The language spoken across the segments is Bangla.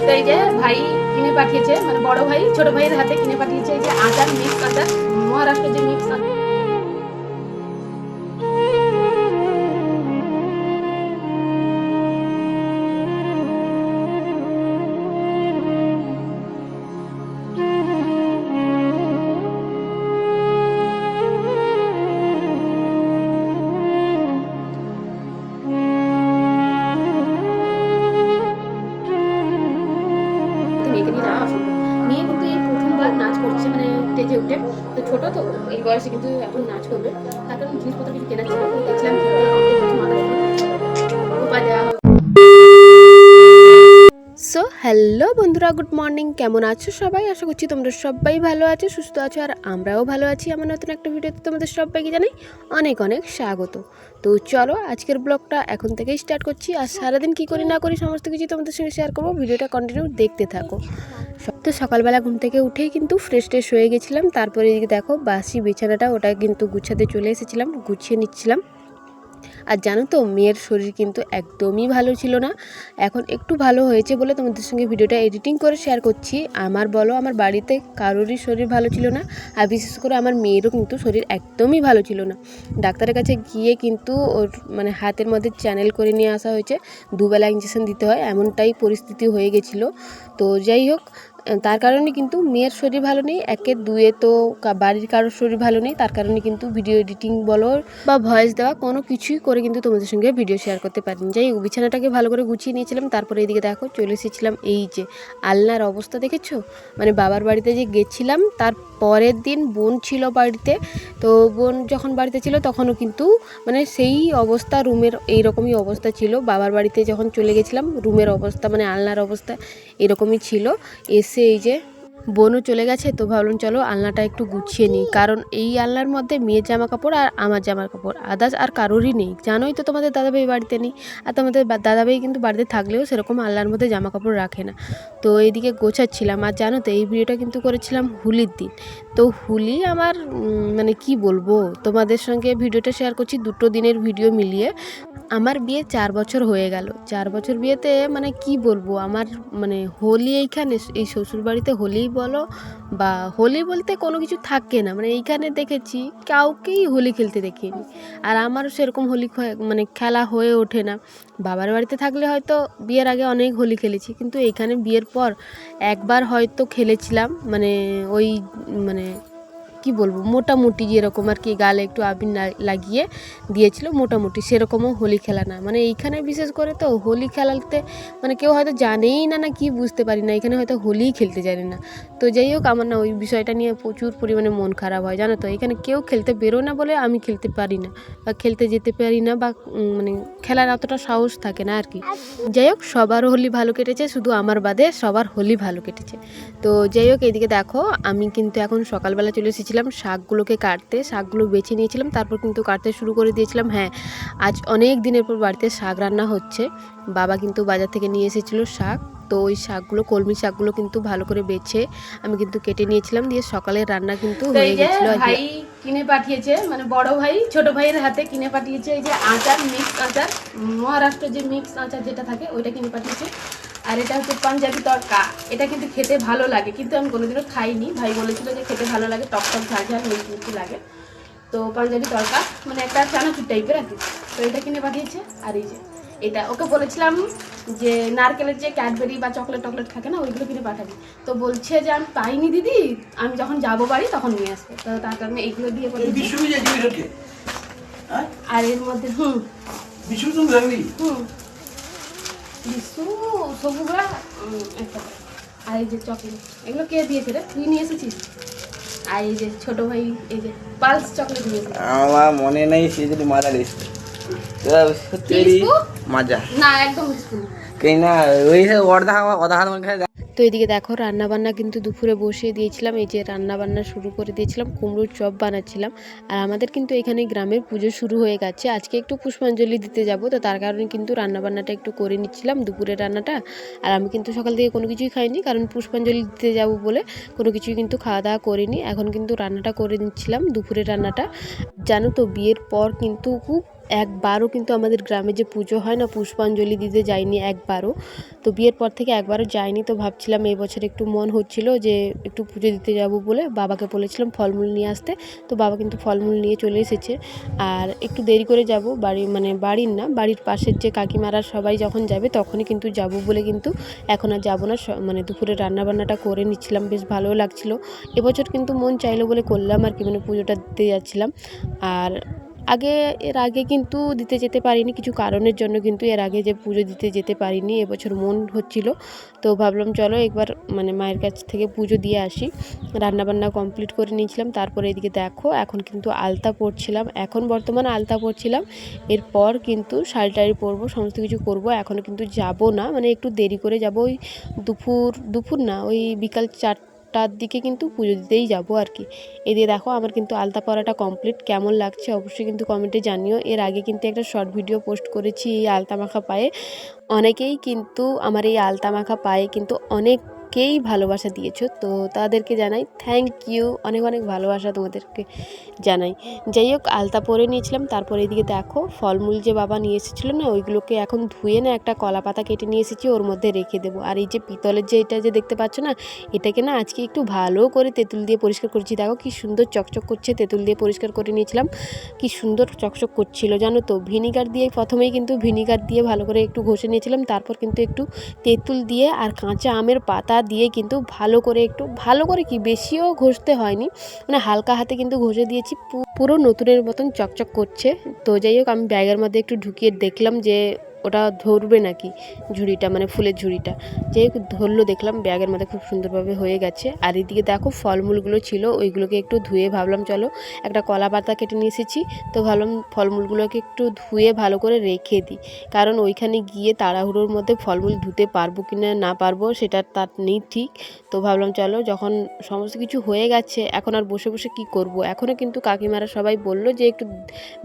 তো এই যে ভাই কিনে পাঠিয়েছে, মানে বড় ভাই ছোট ভাইয়ের হাতে কিনে পাঠিয়েছে এই যে আচার, মিক্স আচার, মহারাষ্ট্রের যে মিক্স আচার। মেয়েকে নিয়ে যাওয়া অসম্ভব। মেয়ে কিন্তু এই প্রথমবার নাচ করছে, মানে স্টেজে উঠে। তো ছোট তো এই বয়সে কিন্তু এখন নাচ করবে, তার কারণ জিনিসপত্র কিছু কেনা ছিল। তো দেখছিলাম উপায় দেওয়া হবে। সো হ্যালো বন্ধুরা, গুড মর্নিং। কেমন আছো সবাই? আশা করছি তোমরা সবাই ভালো আছো, সুস্থ আছো, আর আমরাও ভালো আছি। আমার নতুন একটা ভিডিওতে তোমাদের সবাইকে জানাই অনেক অনেক স্বাগত। তো চলো আজকের ব্লগটা এখন থেকেই স্টার্ট করছি, আর সারাদিন কী করি না করি সমস্ত কিছু তোমাদের সঙ্গে শেয়ার করবো। ভিডিওটা কন্টিনিউ দেখতে থাকো। তো সকালবেলা ঘুম থেকে উঠেই কিন্তু ফ্রেশ ট্রেশ হয়ে গেছিলাম। তারপরে এদিকে দেখো বাসি বিছানাটা ওটা কিন্তু গুছাতে চলে এসেছিলাম, গুছিয়ে নিচ্ছিলাম। আর জানো তো মেয়ের শরীর কিন্তু একদমই ভালো ছিল না, এখন একটু ভালো হয়েছে বলে তোমাদের সঙ্গে ভিডিওটা এডিটিং করে শেয়ার করছি। আমার বলো আমার বাড়িতে কারোরই শরীর ভালো ছিল না, আর বিশেষ করে আমার মেয়েরও কিন্তু শরীর একদমই ভালো ছিল না। ডাক্তারের কাছে গিয়ে কিন্তু ওর মানে হাতের মধ্যে চ্যানেল করে নিয়ে আসা হয়েছে, দুবেলা ইঞ্জেকশন দিতে হয়, এমনটাই পরিস্থিতি হয়ে গেছিলো। তো যাই হোক, তার কারণে কিন্তু মেয়ের শরীর ভালো নেই, একে দুয়ে তো বাড়ির কারোর শরীর ভালো নেই, তার কারণে কিন্তু ভিডিও এডিটিং বলো বা ভয়েস দেওয়া কোনো কিছুই করে কিন্তু তোমাদের সঙ্গে ভিডিও শেয়ার করতে পারিনি। যাই হোক, বিছানাটাকে ভালো করে গুছিয়ে নিয়েছিলাম। তারপরে এইদিকে দেখো চলে এসেছিলাম, এই যে আলনার অবস্থা দেখেছো, মানে বাবার বাড়িতে যে গেছিলাম তার পরের দিন বোন ছিল বাড়িতে। তো বোন যখন বাড়িতে ছিল তখনও কিন্তু মানে সেই অবস্থা, রুমের এইরকমই অবস্থা ছিল। বাবার বাড়িতে যখন চলে গেছিলাম রুমের অবস্থা মানে আলনার অবস্থা এরকমই ছিল। এসে এই যে বোনও চলে গেছে, তো ভাবলাম চলো আলনাটা একটু গুছিয়ে নিই, কারণ এই আলনার মধ্যে মেয়ের জামা কাপড় আর আমার জামা কাপড়, আদার্স আর কারোরই নেই। জানোই তো তোমাদের দাদাভাই বাড়িতে নেই, আর তোমাদের দাদাভাই কিন্তু বাড়িতে থাকলেও সেরকম আলনার মধ্যে জামা কাপড় রাখে না। তো এইদিকে গোছাচ্ছিলাম। আর জানো তো এই ভিডিওটা কিন্তু করেছিলাম হোলির দিন। তো হোলি আমার মানে কি বলবো, তোমাদের সঙ্গে ভিডিওটা শেয়ার করছি দুটো দিনের ভিডিও মিলিয়ে। আমার বিয়ে 4 বছর হয়ে গেল। 4 বছর বিয়েতে মানে কি বলবো, আমার মানে হোলি এইখানে এই শ্বশুরবাড়িতে হোলি বলো বা হোলি বলতে কোনো কিছু থাকে না, মানে এইখানে দেখেছি কাউকেই হোলি খেলতে দেখিনি। আর আমারও সেরকম হোলি মানে খেলা হয়ে ওঠে না। বাবার বাড়িতে থাকলে হয়তো বিয়ের আগে অনেক হোলি খেলেছি, কিন্তু এইখানে বিয়ের পর একবার হয়তো খেলেছিলাম, মানে ওই মানে কি বলবো মোটামুটি যেরকম আর কি, গালে একটু আবির লাগিয়ে দিয়েছিল, মোটামুটি সেরকমও হোলি খেলা না। মানে এইখানে বিশেষ করে তো হোলি খেলাতে মানে কেউ হয়তো জানেই না, না কি বুঝতে পারি না, এখানে হয়তো হোলিই খেলতে জানে না। তো যাই হোক, আমার না ওই বিষয়টা নিয়ে প্রচুর পরিমাণে মন খারাপ হয়, জানো তো। এখানে কেউ খেলতে বেরোয় না বলে আমি খেলতে পারি না বা খেলতে যেতে পারি না, বা মানে খেলার অতটা সাহস থাকে না আর কি। যাই হোক, সবার হোলি ভালো কেটেছে, শুধু আমার বাদে সবার হোলি ভালো কেটেছে। তো যাই হোক, এইদিকে দেখো আমি কিন্তু এখন সকালবেলা চলে এসেছিলাম শাকগুলোকে কাটতে, শাকগুলো বেছে নিয়েছিলাম, তারপর কিন্তু কাটতে শুরু করে দিয়েছিলাম। হ্যাঁ, আজ অনেক দিনের পর বাড়িতে শাক রান্না হচ্ছে। বাবা কিন্তু বাজার থেকে নিয়ে এসেছিলো শাক, তো ওই শাকগুলো কলমি শাকগুলো কিন্তু ভালো করে বেছে আমি কিন্তু কেটে নিয়েছিলাম, দিয়ে সকালের রান্না কিন্তু হয়ে গেছিলো। ভাই কিনে পাঠিয়েছে, মানে বড় ভাই ছোট ভাইয়ের হাতে কিনে পাঠিয়েছে এই যে আচার, মিক্স আচার, মহারাষ্ট্রের যে মিক্স আচার যেটা থাকে ওইটা কিনে পাঠিয়েছে। আর এটা হচ্ছে পাঞ্জাবি তড়কা। এটা কিন্তু খেতে ভালো লাগে, কিন্তু আমি কোনোদিনও খাইনি। ভাই বলেছিল যে খেতে ভালো লাগে, টক টক ঝাল ঝাল মিষ্টি মিষ্টি লাগে। তো পাঞ্জাবি তড়কা মানে একটা চানাচুর টাইপের আর কি। তো এটা কিনে পাঠিয়েছে। আর এই যে এটা ওকে বলেছিলাম যে নারকেলের যে ক্যাডবেরি বা চকলেট টকলেট থাকে না, ওইগুলো কিনে পাঠাবি। তো বলছে যে আমি পাইনি দিদি, আমি যখন যাবো বাড়ি তখন নিয়ে আসবো। তো তার কারণে এইগুলো দিয়ে পাঠিয়েছি। আর এর মধ্যে বিশু সবুরা একটা। আর এই যে চকলেট, এগুলো কে দিয়েছে রে? তুই নিয়ে এসেছিস? আর এই যে ছোট ভাই এই যে পালস চকলেট নিয়েছে। আমার মনে নেই, সে যদি মাজা দিস সত্যি মাজা না, একদম কেন না ওই অর্ধা অর্ধা হাত মনে। তো এদিকে দেখো রান্নাবান্না কিন্তু দুপুরে বসিয়ে দিয়েছিলাম, এই যে রান্নাবান্না শুরু করে দিয়েছিলাম, কুমড়োর চপ বানাচ্ছিলাম। আর আমাদের কিন্তু এখানে গ্রামের পুজো শুরু হয়ে গেছে, আজকে একটু পুষ্পাঞ্জলি দিতে যাব, তো তার কারণে কিন্তু রান্নাবান্নাটা একটু করে নিচ্ছিলাম দুপুরের রান্নাটা। আর আমি কিন্তু সকাল থেকে কোনো কিছুই খাইনি, কারণ পুষ্পাঞ্জলি দিতে যাব বলে কোনো কিছুই কিন্তু খাওয়া দাওয়া করিনি। এখন কিন্তু রান্নাটা করে নিচ্ছিলাম দুপুরের রান্নাটা। জানো তো বিয়ের পর কিন্তু খুব একবারও কিন্তু আমাদের গ্রামে যে পুজো হয় না, পুষ্পাঞ্জলি দিতে যাইনি একবারও। তো বিয়ের পর থেকে একবারও যাইনি। তো ভাবছিলাম এই বছর একটু মন হচ্ছিল যে একটু পুজো দিতে যাব বলে বাবাকে বলেছিলাম ফলমূল নিয়ে আসতে। তো বাবা কিন্তু ফলমূল নিয়ে চলে এসেছে। আর একটু দেরি করে যাব, বাড়ির না, বাড়ির পাশের যে কাকিমারা সবাই যখন যাবে তখনই কিন্তু যাব বলে কিন্তু এখন আর যাব না। মানে দুপুরে রান্নাবান্নাটা করে নিচ্ছিলাম, বেশ ভালোও লাগছিল। এবছর কিন্তু মন চাইলো বলে করলাম আর কি, মানে পুজোটা দিতে যাচ্ছিলাম। আর এর আগে কিন্তু দিতে যেতে পারিনি কিছু কারণের জন্য, কিন্তু এর আগে যে পুজো দিতে যেতে পারিনি, এবছর মন হচ্ছিল। তো ভাবলাম চলো একবার মানে মায়ের কাছ থেকে পুজো দিয়ে আসি। রান্নাবান্না কমপ্লিট করে নিয়েছিলাম, তারপরে এদিকে দেখো এখন কিন্তু আলতা পরছিলাম, এখন বর্তমানে আলতা পরছিলাম। এরপর কিন্তু শাড়ি টাড়ি পরবো, সমস্ত কিছু করব। এখনও কিন্তু যাব না, মানে একটু দেরি করে যাব, ওই দুপুর না, ওই বিকাল 4টার দিকে কিন্তু পুজো দিতেই যাব আর কি। এদিকে দেখো আমার কিন্তু আলতা পরাটা কমপ্লিট। কেমন লাগছে অবশ্যই কিন্তু কমেন্টে জানিও। এর আগে কিন্তু একটা শর্ট ভিডিও পোস্ট করেছি এই আলতা মাখা পায়ে। অনেকেই কিন্তু আমার এই আলতা মাখা পায়ে কিন্তু অনেকেই ভালোবাসা দিয়েছো, তো তাদেরকে জানাই থ্যাংক ইউ, অনেক অনেক ভালোবাসা তোমাদেরকে জানাই। যাই হোক আলতা পরে নিয়েছিলাম, তারপরে এদিকে দেখো ফলমূল যে বাবা নিয়ে এসেছিলো না, ওইগুলোকে এখন ধুয়ে না একটা কলা পাতা কেটে নিয়ে এসেছি, ওর মধ্যে রেখে দেবো। আর এই যে পিতলের যে এটা যে দেখতে পাচ্ছ না, এটাকে না আজকে একটু ভালো করে তেঁতুল দিয়ে পরিষ্কার করছি। দেখো কি সুন্দর চকচক করছে, তেঁতুল দিয়ে পরিষ্কার করে নিয়েছিলাম, কি সুন্দর চকচক করছিল জানো তো। ভিনিগার দিয়ে প্রথমেই কিন্তু ভিনিগার দিয়ে ভালো করে একটু ঘষে নিয়েছিলাম, তারপর কিন্তু একটু তেঁতুল দিয়ে আর কাঁচা আমের পাতা দিয়ে কিন্তু ভালো করে কি বেশিও ঘষতে হয়নি, মানে হালকা হাতে কিন্তু ঘষে দিয়েছি, পুরো নতুনের মতন চকচক করছে। তো যাই হোক আমি ব্যাগের মধ্যে একটু ঢুকিয়ে দেখলাম যে ওটা ধরবে নাকি ঝুড়িটা, মানে ফুলের ঝুড়িটা। যেই ধরলো দেখলাম ব্যাগের মধ্যে খুব সুন্দরভাবে হয়ে গেছে। আর এদিকে দেখো ফলমূলগুলো ছিল, ওইগুলোকে একটু ধুয়ে ভাবলাম চলো একটা কলা পাতা কেটে নিয়ে এসেছি, তো ভাবলাম ফলমূলগুলোকে একটু ধুয়ে ভালো করে রেখে দিই, কারণ ওইখানে গিয়ে তাড়াহুড়োর মধ্যে ফলমূল ধুতে পারবো কি না পারবো সেটা তার নেই ঠিক। তো ভাবলাম চলো যখন সমস্ত কিছু হয়ে গেছে এখন আর বসে বসে কি করব। এখনও কিন্তু কাকিমারা সবাই বললো যে একটু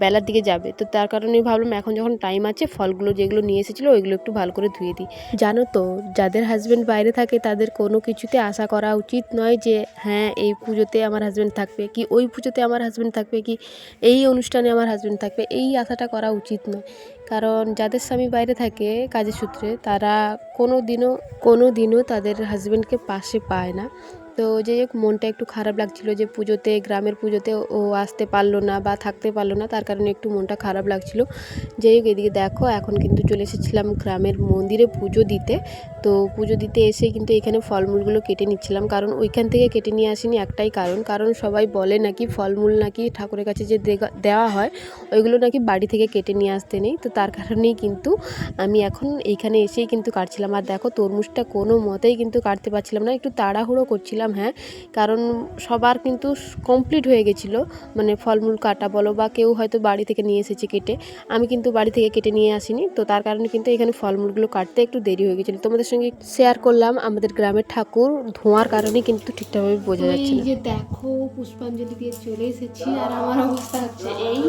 বেলার দিকে যাবে, তো তার কারণেই ভাবলাম এখন যখন টাইম আছে ফলগুলো যেগুলো নিয়ে এসেছিলো ওইগুলো একটু ভালো করে ধুয়ে দিই। জানো তো যাদের হাজব্যান্ড বাইরে থাকে তাদের কোনো কিছুতে আশা করা উচিত নয় যে হ্যাঁ এই পুজোতে আমার হাজব্যান্ড থাকবে, কি ওই পুজোতে আমার হাজব্যান্ড থাকবে, কি এই অনুষ্ঠানে আমার হাজব্যান্ড থাকবে, এই আশাটা করা উচিত নয়। কারণ যাদের স্বামী বাইরে থাকে কাজের সূত্রে তারা কোনো দিনও তাদের হাজব্যান্ডকে পাশে পায় না। তো যাই হোক মনটা একটু খারাপ লাগছিল যে পুজোতে, গ্রামের পুজোতে ও আসতে পারলো না বা থাকতে পারলো না, তার কারণে একটু মনটা খারাপ লাগছিল। যাই হোক এদিকে দেখো এখন কিন্তু চলে এসেছিলাম গ্রামের মন্দিরে পুজো দিতে। তো পুজো দিতে এসে কিন্তু এখানে ফলমূলগুলো কেটে নিচ্ছিলাম, কারণ ওইখান থেকে কেটে নিয়ে আসিনি একটাই কারণ সবাই বলে নাকি ফলমূল নাকি ঠাকুরের কাছে যে দেওয়া হয় ওইগুলো নাকি বাড়ি থেকে কেটে নিয়ে আসতে নেই। তো তার কারণেই কিন্তু আমি এখন এইখানে এসেই কিন্তু কাটছিলাম। আর দেখো তরমুজটা কোনো মতেই কিন্তু কাটতে পারছিলাম না, একটু তাড়াহুড়ো করছিলাম, হ্যাঁ, কারণ সবার কিন্তু কমপ্লিট হয়ে গেছিলো, মানে ফলমূল কাটা বলো বা কেউ হয়তো বাড়ি থেকে নিয়ে এসেছে কেটে, আমি কিন্তু বাড়ি থেকে কেটে নিয়ে আসিনি। তো তার কারণে কিন্তু এখানে ফলমূলগুলো কাটতে একটু দেরি হয়ে গেছিলো। তোমাদের সঙ্গে শেয়ার করলাম আমাদের গ্রামের ঠাকুর ধোঁয়ার কারণে কিন্তু ঠিকঠাকভাবে বোঝা যাচ্ছে না। এই যে দেখো পুষ্পাঞ্জলি দিয়ে চলে এসেছি আর আমার অবস্থা হচ্ছে এই,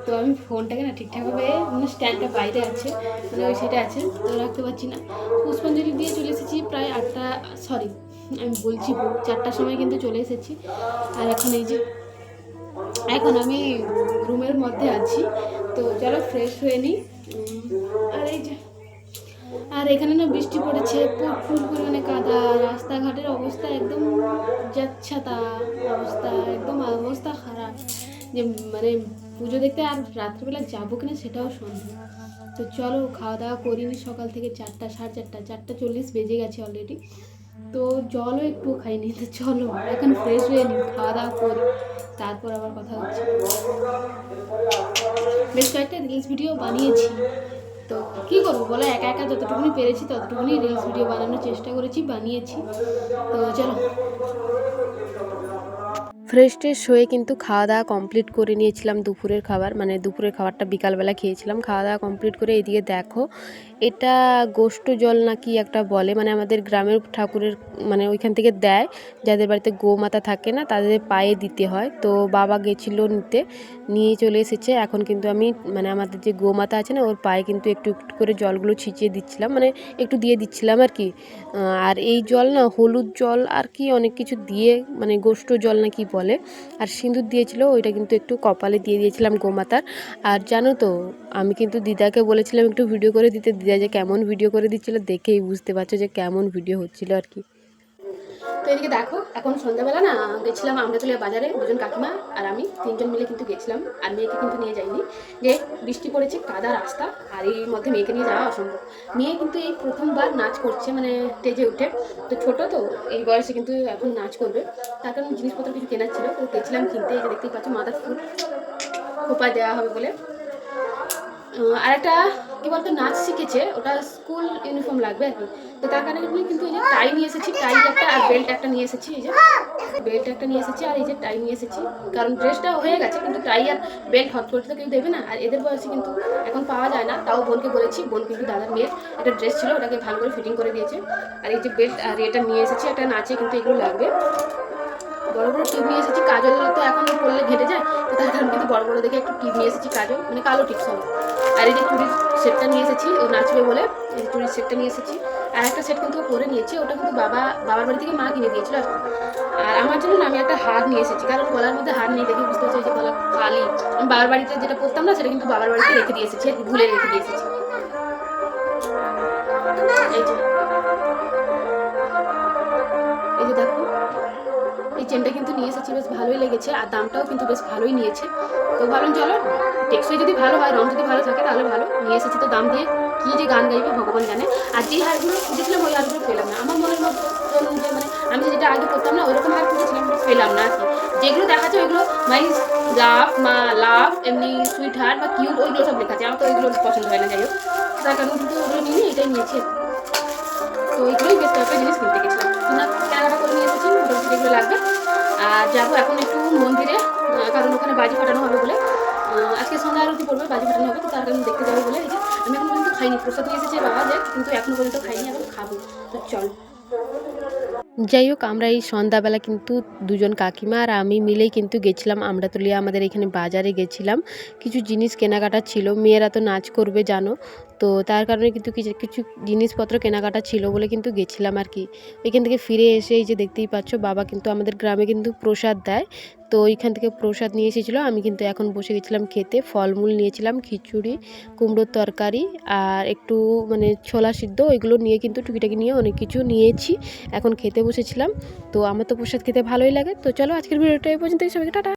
তো আমি ফোনটাকে না ঠিকঠাকভাবে, মানে স্ট্যান্ডটা বাইরে আছে, মানে ওই সাইডে আছে, তো রাখতে পারছি না। পুষ্পাঞ্জলি দিয়ে চলে এসেছি প্রায় 8টা, সরি আমি বলছি 4টার সময় কিন্তু চলে এসেছি। আর এখন এই যে এখন আমি রুমের মধ্যে আছি, তো চলো ফ্রেশ হয়ে নিই। আর এই যে আর এখানে না বৃষ্টি পড়েছে, প্রচুর পরিমাণে কাদা, রাস্তাঘাটের অবস্থা একদম যাচ্ছাতা অবস্থা, একদম অবস্থা খারাপ, যে মানে পুজো দেখতে আর রাত্রিবেলা যাবো কিনা সেটাও সন্দেহ। তো চলো খাওয়া দাওয়া করিনি সকাল থেকে, 4টা, সাড়ে 4:40 বেজে গেছে অলরেডি, তো জলও একটু খাইনি। তো চলো এখন ফ্রেশ হয়ে নিই, খাওয়া দাওয়া করি, তারপর আবার কথা হচ্ছে। বেশ কয়েকটা রিলস ভিডিও বানিয়েছি, তো কী করবো বলো, একা একা যতটুকুনি পেরেছি ততটুকুনি রিলস ভিডিও বানানোর চেষ্টা করেছি, বানিয়েছি। তো চলো ফ্রেশ ট্রেশ হয়ে কিন্তু খাওয়া দাওয়া কমপ্লিট করে নিয়েছিলাম দুপুরের খাবার, মানে দুপুরের খাবারটা বিকালবেলা খেয়েছিলাম। খাওয়া দাওয়া কমপ্লিট করে এদিকে দেখো এটা গোষ্ঠ জল নাকি একটা বলে, মানে আমাদের গ্রামের ঠাকুরের, মানে ওইখান থেকে দেয়, যাদের বাড়িতে গোমাতা থাকে না তাদের পায়ে দিতে হয়। তো বাবা গেছিল নিয়ে চলে এসেছে। এখন কিন্তু আমি মানে আমাদের যে গোমাতা আছে না ওর পায়ে কিন্তু একটু একটু করে জলগুলো ছিটিয়ে দিচ্ছিলাম, মানে একটু দিয়ে দিচ্ছিলাম আর কি। আর এই জল না হলুদ জল আর কি অনেক কিছু দিয়ে, মানে গোষ্ঠ জল নাকি বলে, বলে। আর সিঁদুর দিয়েছিল, ওইটা কিন্তু একটু কপালে দিয়ে দিয়েছিলাম গোমাতার। আর জানো তো, আমি কিন্তু দিদাকে বলেছিলাম একটু ভিডিও করে দিতে, দিদা যে কেমন ভিডিও করে দিচ্ছিলো দেখেই বুঝতে পারছো যে কেমন ভিডিও হচ্ছিল আর কি। তো এদিকে দেখো, এখন সন্ধ্যাবেলা না গেছিলাম আমরাতুলিয়া বাজারে, দুজন কাকিমা আর আমি 3জন মিলে কিন্তু গেছিলাম। আর মেয়েকে কিন্তু নিয়ে যাইনি, যে বৃষ্টি পড়েছে, কাদা রাস্তা, আর এই মধ্যে মেয়েকে নিয়ে যাওয়া অসম্ভব। মেয়ে কিন্তু এই প্রথমবার নাচ করছে, মানে স্টেজে উঠে। তো ছোট তো, এই বয়সে কিন্তু এখন নাচ করবে, তার কারণে জিনিসপত্র কিছু কেনার ছিল, তো গেছিলাম কিনতে। এই যে দেখতেই পাচ্ছ মাথার ফুল খোপা দেওয়া হবে বলে। আর একটা কি বলতো, নাচ শিখেছে, ওটা স্কুল ইউনিফর্ম লাগবে আর কি। তো তার কারণে কিন্তু এই যে টাই নিয়ে এসেছি, টাই একটা আর বেল্ট একটা নিয়ে এসেছি। এই যে বেল্ট একটা নিয়ে এসেছি আর এই যে টাই নিয়ে এসেছি, কারণ ড্রেসটা হয়ে গেছে, কিন্তু টাই আর বেল্ট হট করতে তো কেউ দেবে না, আর এদের বয়সে কিন্তু এখন পাওয়া যায় না। তাও বোনকে বলেছি, বোন কিন্তু দাদার মেয়ের একটা ড্রেস ছিল, ওটাকে ভালো করে ফিটিং করে দিয়েছে। আর এই যে বেল্ট আর এটা নিয়ে এসেছি, একটা নাচে কিন্তু এগুলো লাগবে। বড় বড় টিপ নিয়ে এসেছি, কাজল তো এখন করলে ঘেটে যায়, তো তার কারণে কিন্তু বড় বড় দেখে একটু টিপ নিয়ে এসেছি, কাজল মানে কালো টিপস হবে। আর এই যে চুড়ির সেটটা নিয়ে এসেছি, ও নাচবে বলে এই যে চুড়ির সেটটা নিয়ে এসেছি। আর একটা সেট কিন্তু পরে নিয়েছি, ওটা কিন্তু বাবার বাড়ি থেকে মা কিনে দিয়েছিল। আর আমার জন্য না আমি একটা হার নিয়ে এসেছি, কারণ গলার মধ্যে হার নেই, দেখে বুঝতে পারছি যে গলা খালি। আমি বাবার বাড়িতে যেটা পরতাম না, সেটা কিন্তু বাবার বাড়িতে রেখে দিয়ে এসেছি, ভুলে রেখে দিয়ে এসেছি। এই যে এই যে দেখো, এই চেনটা কিন্তু নিয়ে এসেছি, বেশ ভালোই লেগেছে, আর দামটাও কিন্তু বেশ ভালোই নিয়েছে। তো ভাবলাম চলো, টেকসই যদি ভালো হয়, রং যদি ভালো থাকে তাহলে ভালো। নিয়ে এসেছি তো দাম দিয়ে কী যে গান গাইবে ভগবান জানে। আর যেই হারগুলো খুঁজেছিলাম ওই হারগুলো পেলাম না, আমার মনের মতো যে মানে আমি যেটা আগে করতাম না ওইরকম হার খুঁজেছিলাম, পেলাম না আর কি। যেগুলো দেখাচ্ছে ওইগুলো মাই লাভ এমনি সুইট হার্ট বা কিউট, ওইগুলো সব লেখা আছে, আমার তো ওইগুলো পছন্দ হয় না। যাই হোক, তার কারণ কিন্তু ওগুলো নিয়ে এটাই নিয়েছি। তো ওইগুলোই বেশ কয়েকটা জিনিস কিনতে গেছিলাম, কেনাকাটা করে নিয়ে এসেছি মোটামুটি যেগুলো লাগবে। আর যাবো এখন একটু মন্দিরে, কারণ ওখানে বাজি ফাটানো হবে বলে। আজকে সন্ধ্যা আরতি পড়বে, বাজি ফাটানো হবে, তো তার কারণে দেখতে যাবো বলে। এই যে আমি এখন পর্যন্ত খাইনি, প্রসাদ নিয়ে এসেছে বাবা যে, কিন্তু এখনো পর্যন্ত খাইনি, এখন খাবো। তো চল। যাই হোক, আমরা এই সন্ধ্যাবেলা কিন্তু দুজন কাকিমা আর আমি মিলেই কিন্তু গেছিলাম আমরাতুলিয়া, আমাদের এখানে বাজারে গেছিলাম। কিছু জিনিস কেনাকাটা ছিল, মেয়েরা তো নাচ করবে জানো, তো তার কারণে কিন্তু কিছু কিছু জিনিসপত্র কেনাকাটা ছিল বলে কিন্তু গেছিলাম আর কি। ওইখান থেকে ফিরে এসে এই যে দেখতেই পাচ্ছ, বাবা কিন্তু আমাদের গ্রামে কিন্তু প্রসাদ দেয়, তো ওইখান থেকে প্রসাদ নিয়ে এসেছিলো। আমি কিন্তু এখন বসে গেছিলাম খেতে, ফলমূল নিয়েছিলাম, খিচুড়ি, কুমড়োর তরকারি, আর একটু মানে ছোলা সিদ্ধ, ওইগুলো নিয়ে কিন্তু টুকিটাকি নিয়ে অনেক কিছু নিয়েছি, এখন খেতে বসেছিলাম। তো আমার তো প্রসাদ খেতে ভালোই লাগে। তো চলো, আজকের ভিডিওটা এই পর্যন্তই, সবাইকে টাটা।